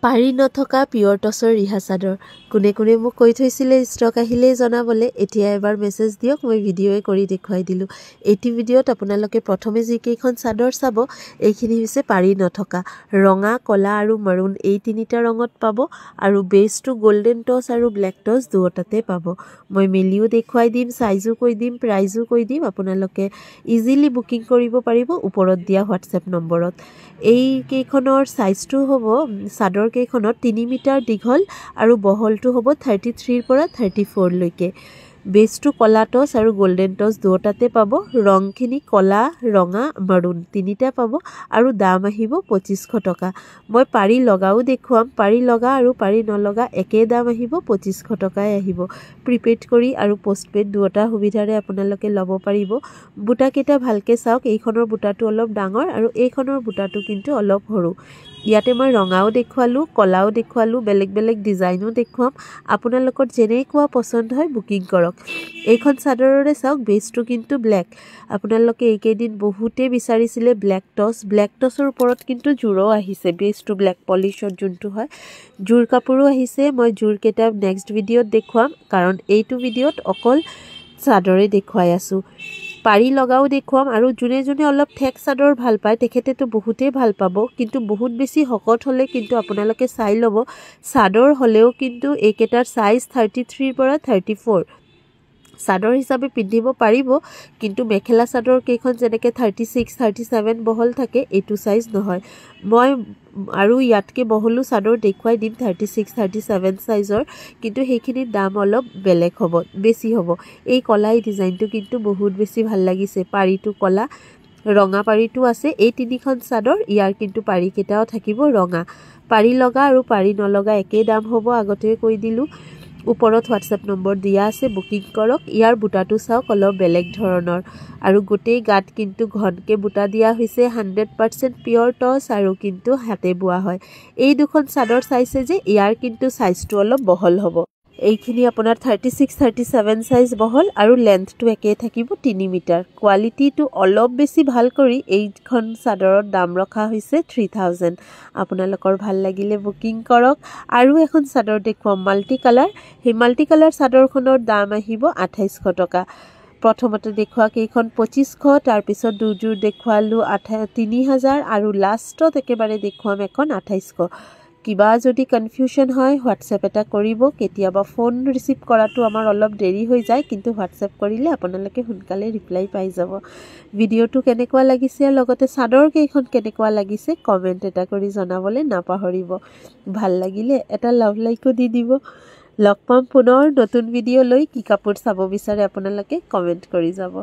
পাৰি নথকা পিয়ৰ টছৰ ৰিহা চাদৰ কোনে কোনে মোক কৈ থৈছিলে ষ্টক আহিলেই জনাবলে এতিয়া এবাৰ মেছেজ দিয়ক মই ভিডিঅ'য়ে কৰি দেখুৱাই দিলোঁ এইটি ভিডিঅ'ত আপোনালোকে প্ৰথমে যিকেইখন চাদৰ চাব এইখিনি হৈছে পাৰি নথকা ৰঙা কলা আৰু মাৰুন এই তিনিটা ৰঙত পাব আৰু বেছটো গোল্ডেন টছ আৰু ব্লেক টছ দুয়োটাতে পাব মই মেলিও দেখুৱাই দিম সাইজো কৈ দিম প্ৰাইজো কৈ দিম আপোনালোকে ইজিলি বুকিং কৰিব পাৰিব ওপৰত দিয়া হোৱাটছএপ নম্বৰত এই কেইখনৰ সাইজটো হ'ব চাদৰ কেইখনত 3 মিটাৰ দীঘল আৰু বহলটো হ'ব 33 পৰা 34 লৈকে বেছটো কলা টছ আৰু গোল্ডেন টছ দুয়োটাতে পাব ৰংখিনি কলা ৰঙা মাৰুন তিনিটা পাব আৰু দাম আহিব 2500 টকা মই পাৰি লগাও দেখুৱাম পাৰি লগা আৰু পাৰি নলগা একে দাম আহিব 2500 টকাই আহিব প্ৰিপেড কৰি আৰু পোষ্টপেড দুটা সুবিধাৰে আপোনালোকে ল'ব পাৰিব বুটা কেইটা ভালকে চাওক এইখনৰ বুটাটো অলপ ডাঙৰ আৰু এইখনৰ বুটাটো কিন্তু অলপ সৰু ইয়াতে মই ৰঙাও দেখুৱালো কলাও দেখুৱালো বেলেগ বেলেগ ডিজাইনো দেখুৱাম আপোনালোকৰ যেনেকুৱা পছন্দ হয় বুকিং কৰক এইখন চাদৰৰে চাওক বেছটো কিন্তু ব্লেক আপোনালোকে এইকেইদিন বহুতে বিচাৰিছিলে ব্লেক টছৰ ওপৰত কিন্তু জোৰো আহিছে বেছটো ব্লেক পলিশৰ যোনটো হয় জোৰ কাপোৰো আহিছে মই জোৰ কেইটা নেক্সট ভিডিঅ'ত দেখুৱাম কাৰণ এইটো ভিডিঅ'ত অকল চাদৰে দেখুৱাই আছো পাৰি লগাও দেখুৱাম আৰু যোনে যোনে অলপ ঠেক চাদৰ ভাল পায় তেখেতেতো বহুতেই ভাল পাব কিন্তু বহুত বেছি হকত হলে কিন্তু আপোনালোকে চাই ল'ব চাদৰ হলেও কিন্তু এইকেইটাৰ সাইজ 33 পৰা 34 চাদৰ হিচাপে পিন্ধিব পাৰিব কিন্তু মেখেলা চাদৰ কেইখন যেনেকে 36 37 বহল থাকে এইটো সাইজ নহয় মই আৰু ইয়াতকে বহলো চাদৰ দেখুৱাই দিম 36 37 সাইজৰ কিন্তু সেইখিনিৰ দাম অলপ বেলেগ হ'ব বেছি হ'ব এই কলাই ডিজাইনটো কিন্তু বহুত বেছি ভাল লাগিছে পাৰিটো কলা ৰঙা পাৰিটো আছে এই তিনিখন চাদৰ ইয়াৰ কিন্তু পাৰি কেটাও থাকিব ৰঙা পাৰি লগা আৰু পাৰি নলগা একে দাম হ'ব আগতে কৈ দিলো ওপৰত হোৱাটছএপ নম্বৰ দিয়া আছে বুকিং কৰক ইয়াৰ বুটাটো চাওক অলপ বেলেগ ধৰণৰ আৰু গোটেই গাত কিন্তু ঘনকে বুটা দিয়া হৈছে 100% পিয়ৰ টছ আৰু কিন্তু হাতে বোৱা হয় এই দুখন চাদৰ চাইছে যে ইয়াৰ কিন্তু সাইজটো অলপ বহল হ'ব এইখিনি আপোনাৰ 36 37 সাইজ বহল আৰু লেন্থটো একে থাকিব 3 মিটাৰ কোৱালিটিটো অলপ বেছি ভাল কৰি এইখন চাদৰৰ দাম ৰখা হৈছে 3000 আপোনালোকৰ ভাল লাগিলে বুকিং কৰক আৰু এখন চাদৰ দেখুৱাম মাল্টি কালাৰ এই মাল্টি কালাৰ চাদৰখনৰ দাম আহিব 2800 টকা প্ৰথমতে দেখুৱা কেইখন 2500 তাৰ পিছত দুজোৰ দেখুৱালো 3000 আৰু লাষ্টত একেবাৰে দেখুৱাম এখন 2800 কিবা যদি কনফিউজন হয় হোৱাটছএপ এটা কৰিব কেতিয়াবা ফোন ৰিসিভ কৰাটো আমাৰ অলপ দেৰি হৈ যায় কিন্তু হোৱাটছএপ কৰিলে আপোনালোকে সোনকালে ৰিপ্লাই পাই যাব ভিডিঅ'টো কেনেকুৱা লাগিছে লগতে চাদৰ কেইখন কেনেকুৱা লাগিছে কমেন্ট এটা কৰি জনাবলে নাপাহৰিব ভাল লাগিলে এটা লাভ লাইকো দি দিব লগ পাম পুনৰ নতুন ভিডিঅ' লৈ কি কাপোৰ চাব বিচাৰে আপোনালোকে কমেন্ট কৰি যাব